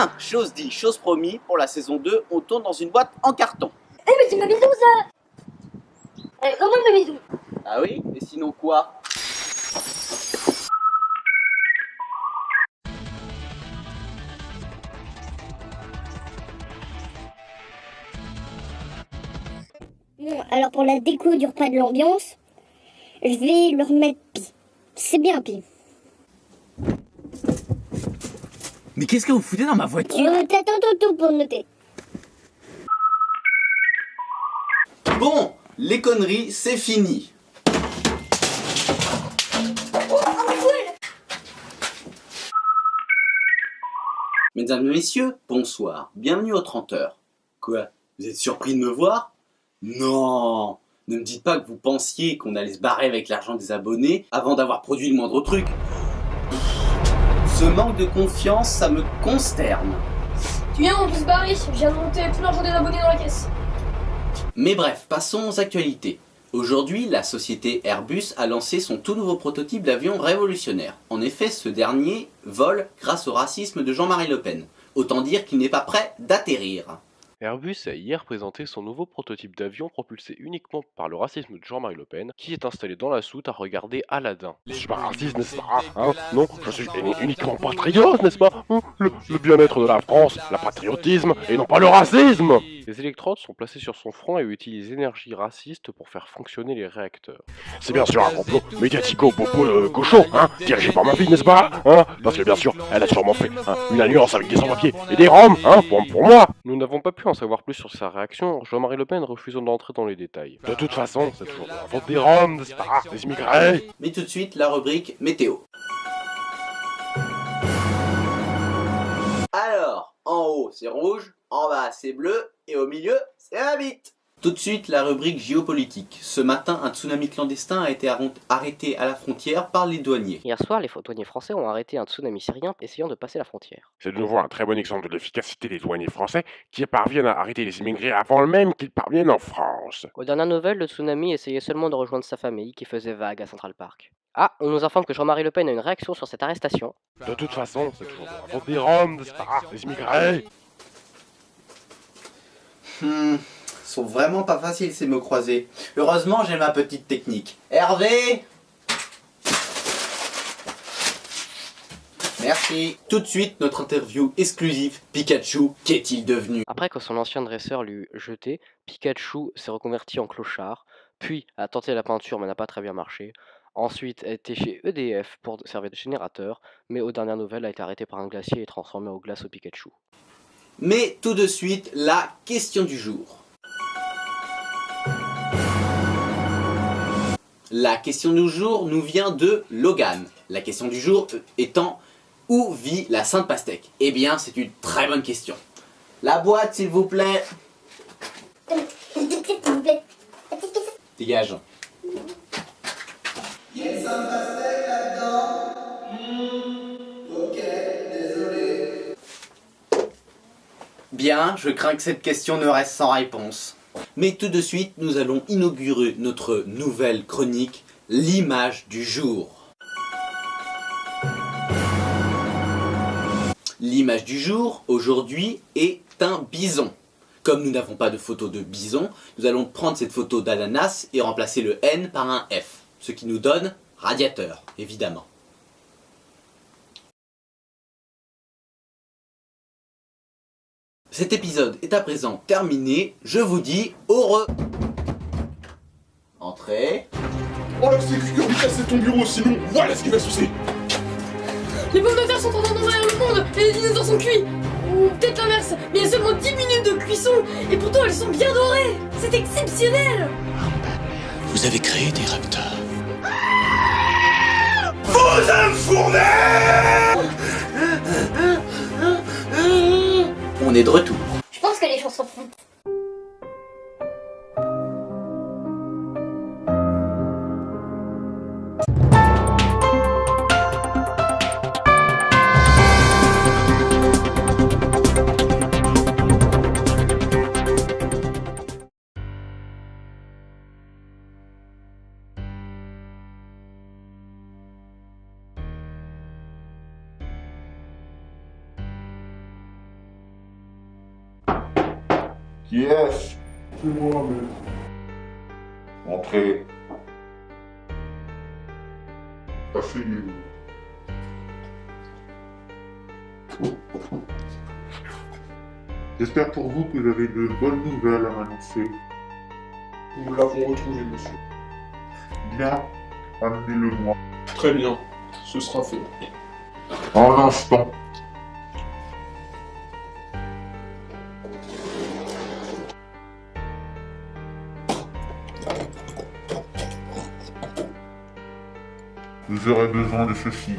Bien, chose dit, chose promis, pour la saison 2, on tourne dans une boîte en carton. Eh mais c'est ma maison ça. Comment ma maison? Ah oui? Et sinon quoi? Bon, alors pour la déco du repas de l'ambiance, je vais leur mettre Pi. C'est bien Pi. Mais qu'est-ce que vous foutez dans ma voiture? T'attends ton tour pour noter. Bon, les conneries, c'est fini. Mesdames et messieurs, bonsoir, bienvenue aux 30 heures. Quoi? Vous êtes surpris de me voir? Non! Ne me dites pas que vous pensiez qu'on allait se barrer avec l'argent des abonnés avant d'avoir produit le moindre truc. Ce manque de confiance, ça me consterne. Tu viens, on peut se barrer. Je viens de monter tout l'argent des abonnés dans la caisse. Mais bref, passons aux actualités. Aujourd'hui, la société Airbus a lancé son tout nouveau prototype d'avion révolutionnaire. En effet, ce dernier vole grâce au racisme de Jean-Marie Le Pen. Autant dire qu'il n'est pas prêt d'atterrir. Airbus a hier présenté son nouveau prototype d'avion propulsé uniquement par le racisme de Jean-Marie Le Pen, qui est installé dans la soute à regarder Aladdin. Je suis pas raciste, n'est-ce pas, hein? Non, je suis uniquement patriote, n'est-ce pas, hein? Le bien-être de la France, le patriotisme, et non pas le racisme. Les électrodes sont placées sur son front et utilisent l'énergie raciste pour faire fonctionner les réacteurs. C'est bien sûr un complot médiatico-bobo cochon, hein, dirigé par ma fille, n'est-ce pas, hein? Parce que bien sûr, elle a sûrement fait une alliance avec des sans-papiers et des roms, hein, pour moi. Nous n'avons pas pu en savoir plus sur sa réaction, Jean-Marie Le Pen refusant d'entrer dans les détails. De toute façon, c'est toujours de la faute des roms, n'est-ce pas, des immigrés. Mais tout de suite, la rubrique météo. Alors, en haut c'est rouge, en bas c'est bleu, et au milieu c'est la bite. Tout de suite, la rubrique géopolitique. Ce matin, un tsunami clandestin a été arrêté à la frontière par les douaniers. Hier soir, les douaniers français ont arrêté un tsunami syrien essayant de passer la frontière. C'est de nouveau un très bon exemple de l'efficacité des douaniers français qui parviennent à arrêter les immigrés avant même qu'ils parviennent en France. Aux dernières nouvelles, le tsunami essayait seulement de rejoindre sa famille qui faisait vague à Central Park. Ah, on nous informe que Jean-Marie Le Pen a une réaction sur cette arrestation. De toute façon, c'est toujours de la faute des roms, n'est-ce pas, des immigrés. Sont vraiment pas faciles ces mots croisés. Heureusement, j'ai ma petite technique. Hervé! Merci. Tout de suite, notre interview exclusive. Pikachu, qu'est-il devenu? Après que son ancien dresseur l'eut jeté, Pikachu s'est reconverti en clochard, puis a tenté la peinture mais n'a pas très bien marché. Ensuite, a été chez EDF pour servir de générateur, mais aux dernières nouvelles a été arrêté par un glacier et transformé en glace au Pikachu. Mais tout de suite, la question du jour. La question du jour nous vient de Logan. La question du jour étant: où vit la Sainte Pastèque? Eh bien, c'est une très bonne question. La boîte, s'il vous plaît. Dégage. Il y a une Sainte Pastèque là-dedans? Ok, désolé. Bien, je crains que cette question ne reste sans réponse. Mais tout de suite, nous allons inaugurer notre nouvelle chronique, l'image du jour. L'image du jour, aujourd'hui, est un bison. Comme nous n'avons pas de photo de bison, nous allons prendre cette photo d'ananas et remplacer le N par un F. Ce qui nous donne radiateur, évidemment. Cet épisode est à présent terminé, je vous dis au Entrez. Oh là, c'est que lui casser ton bureau, sinon voilà ce qui va se passer. Les pommes de terre sont en train d'envahir le monde et les dinosaures sont cuits. Ou peut-être l'inverse, mais il y a seulement 10 minutes de cuisson et pourtant elles sont bien dorées. C'est exceptionnel. Vous avez créé des raptors. Vous infournez! On est de retour. Je pense que les gens s'en foutent. Qui est-ce? C'est moi, mais... Entrez. Asseyez-vous. J'espère pour vous que vous avez de bonnes nouvelles à m'annoncer. Nous l'avons retrouvé, monsieur. Bien, amenez-le-moi. Très bien, ce sera fait. Un instant. Vous aurez besoin de ceci.